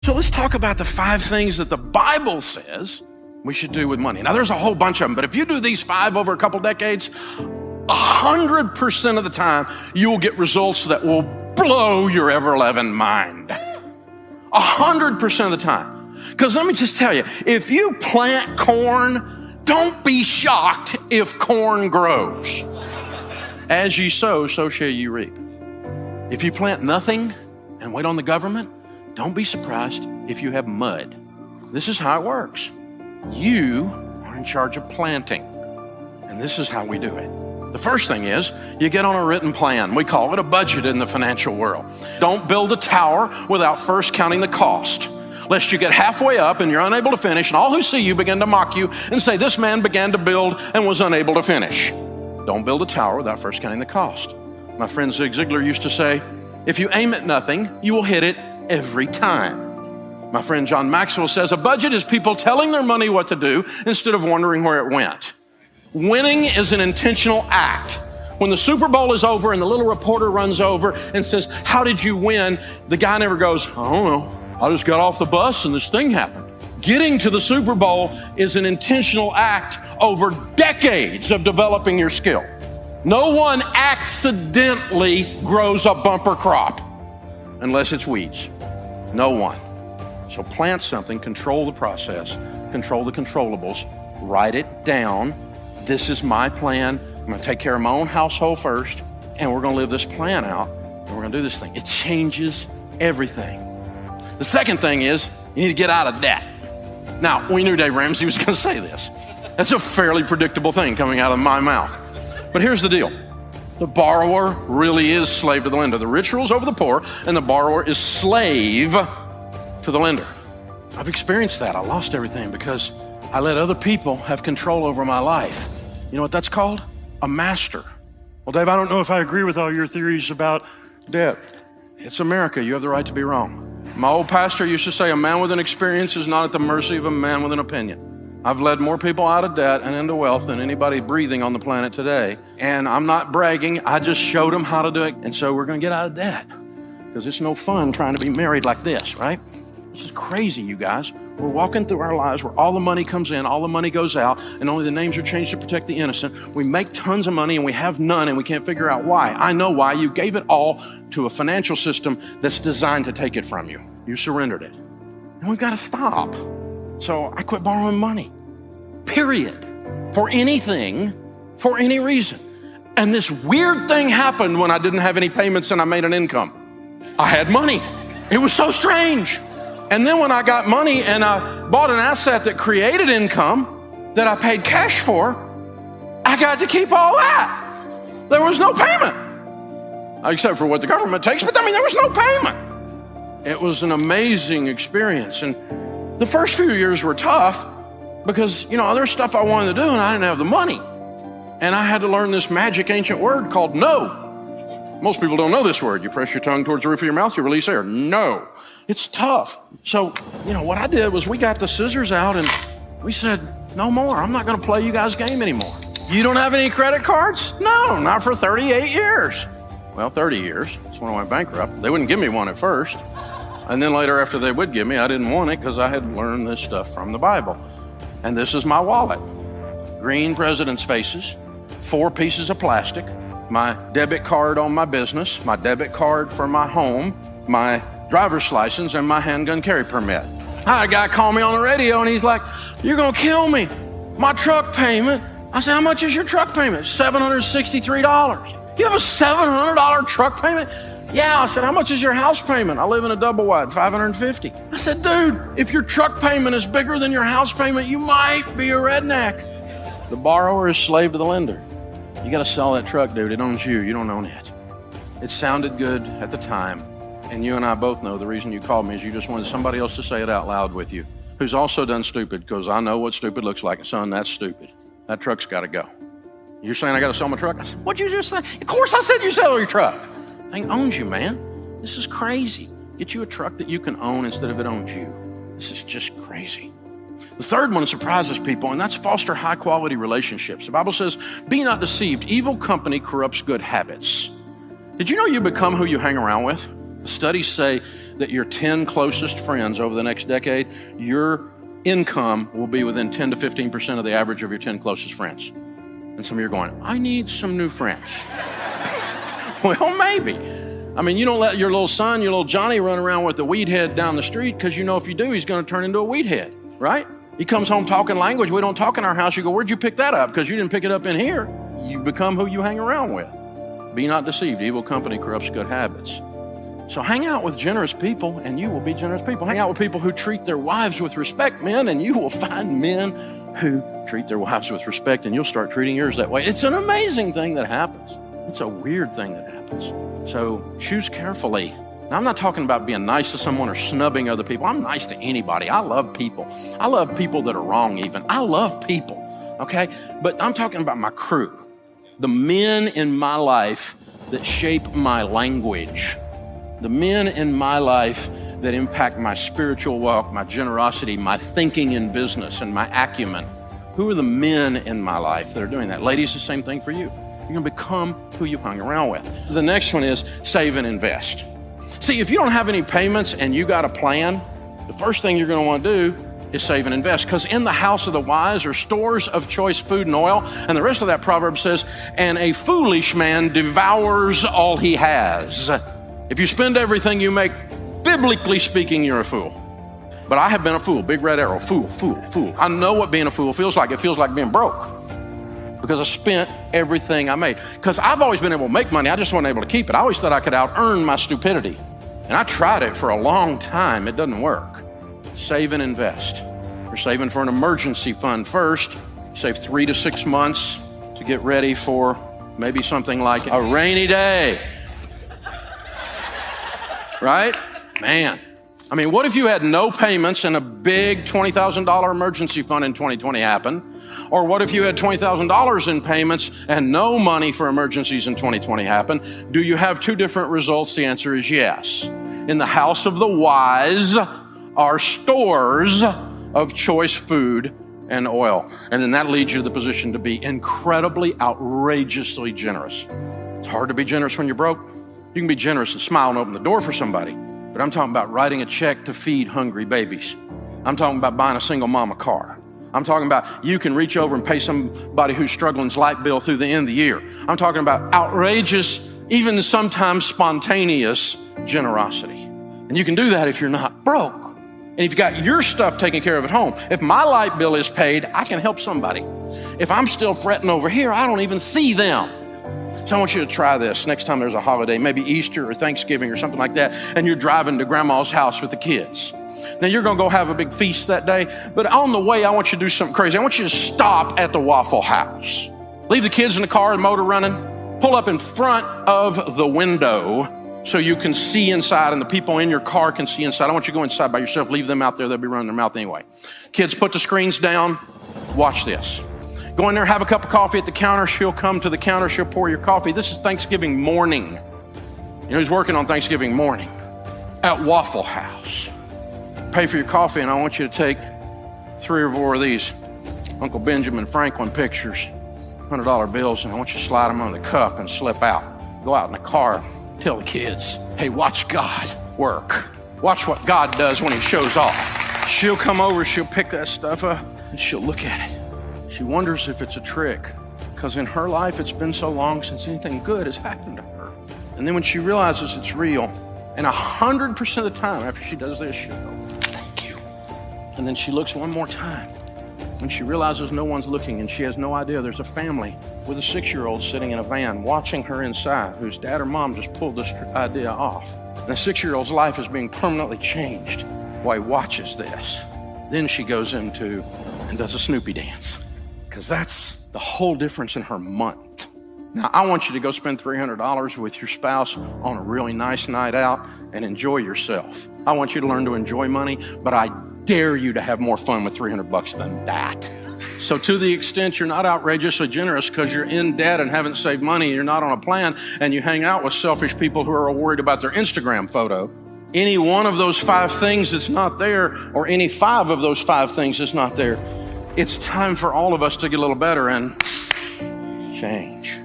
So let's talk about the 5 things that the Bible says we should do with money. Now, there's a whole bunch of them, but if you do these 5 over a couple decades, 100% of the time, you will get results that will blow your ever-loving mind. 100% of the time. Because let me just tell you, if you plant corn, don't be shocked if corn grows. As ye sow, so shall you reap. If you plant nothing and wait on the government, don't be surprised if you have mud. This is how it works. You are in charge of planting, and this is how we do it. The first thing is you get on a written plan. We call it a budget in the financial world. Don't build a tower without first counting the cost, lest you get halfway up and you're unable to finish, and all who see you begin to mock you and say, this man began to build and was unable to finish. Don't build a tower without first counting the cost. My friend Zig Ziglar used to say, if you aim at nothing, you will hit it every time. My friend John Maxwell says, a budget is people telling their money what to do instead of wondering where it went. Winning is an intentional act. When the Super Bowl is over and the little reporter runs over and says, how did you win? The guy never goes, I don't know. I just got off the bus and this thing happened. Getting to the Super Bowl is an intentional act over decades of developing your skill. No one accidentally grows a bumper crop unless it's weeds. No one. So plant something, control the process, control the controllables, write it down. This is my plan. I'm gonna take care of my own household first, and we're gonna live this plan out, and we're gonna do this thing. It changes everything. The second thing is you need to get out of debt. Now, we knew Dave Ramsey was gonna say this. That's a fairly predictable thing coming out of my mouth. But here's the deal. The borrower really is slave to the lender. The rich rules over the poor, and the borrower is slave to the lender. I've experienced that. I lost everything because I let other people have control over my life. You know what that's called? A master. Well, Dave, I don't know if I agree with all your theories about debt. It's America. You have the right to be wrong. My old pastor used to say, a man with an experience is not at the mercy of a man with an opinion. I've led more people out of debt and into wealth than anybody breathing on the planet today. And I'm not bragging. I just showed them how to do it. And so we're going to get out of debt because it's no fun trying to be married like this, right? This is crazy, you guys. We're walking through our lives where all the money comes in, all the money goes out, and only the names are changed to protect the innocent. We make tons of money and we have none, and we can't figure out why. I know why. You gave it all to a financial system that's designed to take it from you. You surrendered it. And we've got to stop. So I quit borrowing money, period, for anything, for any reason. And this weird thing happened when I didn't have any payments and I made an income. I had money. It was so strange. And then when I got money and I bought an asset that created income that I paid cash for, I got to keep all that. There was no payment, except for what the government takes, but I mean, there was no payment. It was an amazing experience. And the first few years were tough because, you know, there's stuff I wanted to do and I didn't have the money. And I had to learn this magic ancient word called no. Most people don't know this word. You press your tongue towards the roof of your mouth, you release air. No. It's tough. So, you know, what I did was we got the scissors out and we said, no more. I'm not going to play you guys' game anymore. You don't have any credit cards? No, not for 38 years. Well, 30 years. That's when I went bankrupt. They wouldn't give me one at first. And then later, after they would give me, I didn't want it because I had learned this stuff from the Bible. And this is my wallet. Green president's faces, 4 pieces of plastic, my debit card on my business, my debit card for my home, my driver's license, and my handgun carry permit. I had a guy call me on the radio and he's like, you're gonna kill me. My truck payment. I said, how much is your truck payment? $763. You have a $700 truck payment? Yeah. I said, how much is your house payment? I live in a double wide, $550. I said, dude, if your truck payment is bigger than your house payment, you might be a redneck. The borrower is slave to the lender. You gotta sell that truck, dude. It owns you. You don't own it. It sounded good at the time. And you and I both know the reason you called me is you just wanted somebody else to say it out loud with you, who's also done stupid, because I know what stupid looks like. Son, that's stupid. That truck's got to go. You're saying I got to sell my truck? I said, what'd you just say? Of course I said you sell your truck. Thing owns you, man. This is crazy. Get you a truck that you can own instead of it owns you. This is just crazy. The third one surprises people, and that's foster high-quality relationships. The Bible says, be not deceived. Evil company corrupts good habits. Did you know you become who you hang around with? Studies say that your 10 closest friends over the next decade, your income will be within 10 to 15% of the average of your 10 closest friends. And some of you are going, I need some new friends. Well, maybe. I mean, you don't let your little son, your little Johnny run around with a weed head down the street, because you know if you do, he's going to turn into a weed head, right? He comes home talking language we don't talk in our house. You go, where'd you pick that up? Because you didn't pick it up in here. You become who you hang around with. Be not deceived. Evil company corrupts good habits. So hang out with generous people and you will be generous people. Hang out with people who treat their wives with respect, men, and you will find men who treat their wives with respect, and you'll start treating yours that way. It's an amazing thing that happens. It's a weird thing that happens. So choose carefully. Now, I'm not talking about being nice to someone or snubbing other people. I'm nice to anybody. I love people. I love people that are wrong even. I love people, okay? But I'm talking about my crew, the men in my life that shape my language, the men in my life that impact my spiritual walk, my generosity, my thinking in business, and my acumen. Who are the men in my life that are doing that? Ladies, the same thing for you. You're gonna become who you hang around with. The next one is save and invest. See, if you don't have any payments and you got a plan, the first thing you're gonna wanna do is save and invest, because in the house of the wise are stores of choice food and oil. And the rest of that proverb says, and a foolish man devours all he has. If you spend everything you make, biblically speaking, you're a fool. But I have been a fool, big red arrow, fool, fool, fool. I know what being a fool feels like. It feels like being broke, because I spent everything I made. Because I've always been able to make money, I just wasn't able to keep it. I always thought I could out-earn my stupidity. And I tried it for a long time, it doesn't work. Save and invest. You're saving for an emergency fund first. Save 3 to 6 months to get ready for maybe something like a rainy day. Right? Man. I mean, what if you had no payments and a big $20,000 emergency fund in 2020 happened? Or what if you had $20,000 in payments and no money for emergencies in 2020 happened? Do you have two different results? The answer is yes. In the house of the wise are stores of choice food and oil. And then that leads you to the position to be incredibly, outrageously generous. It's hard to be generous when you're broke. You can be generous and smile and open the door for somebody. But I'm talking about writing a check to feed hungry babies. I'm talking about buying a single mom a car. I'm talking about you can reach over and pay somebody who's struggling's light bill through the end of the year. I'm talking about outrageous, even sometimes spontaneous generosity. And you can do that if you're not broke. And if you've got your stuff taken care of at home. If my light bill is paid, I can help somebody. If I'm still fretting over here, I don't even see them. So I want you to try this next time there's a holiday, maybe Easter or Thanksgiving or something like that, and you're driving to grandma's house with the kids. Now you're gonna go have a big feast that day, but on the way, I want you to do something crazy. I want you to stop at the Waffle House. Leave the kids in the car, the motor running, pull up in front of the window so you can see inside and the people in your car can see inside. I want you to go inside by yourself, leave them out there, they'll be running their mouth anyway. Kids, put the screens down, watch this. Go in there, have a cup of coffee at the counter. She'll come to the counter, she'll pour your coffee. This is Thanksgiving morning. You know who's working on Thanksgiving morning? At Waffle House. Pay for your coffee, and I want you to take 3 or 4 of these Uncle Benjamin Franklin pictures, $100 bills, and I want you to slide them on the cup and slip out. Go out in the car, tell the kids, hey, watch God work. Watch what God does when he shows off. She'll come over, she'll pick that stuff up, and she'll look at it. She wonders if it's a trick, because in her life, it's been so long since anything good has happened to her. And then when she realizes it's real, and 100% of the time after she does this, she'll go, thank you. And then she looks one more time. When she realizes no one's looking and she has no idea there's a family with a 6-year-old sitting in a van watching her inside, whose dad or mom just pulled this idea off. And the 6-year-old's life is being permanently changed while he watches this. Then she goes into and does a Snoopy dance, because that's the whole difference in her month. Now, I want you to go spend $300 with your spouse on a really nice night out and enjoy yourself. I want you to learn to enjoy money, but I dare you to have more fun with $300 than that. So to the extent you're not outrageously generous because you're in debt and haven't saved money, you're not on a plan, and you hang out with selfish people who are worried about their Instagram photo, any one of those 5 things that's not there, or any 5 of those 5 things that's not there, it's time for all of us to get a little better and change.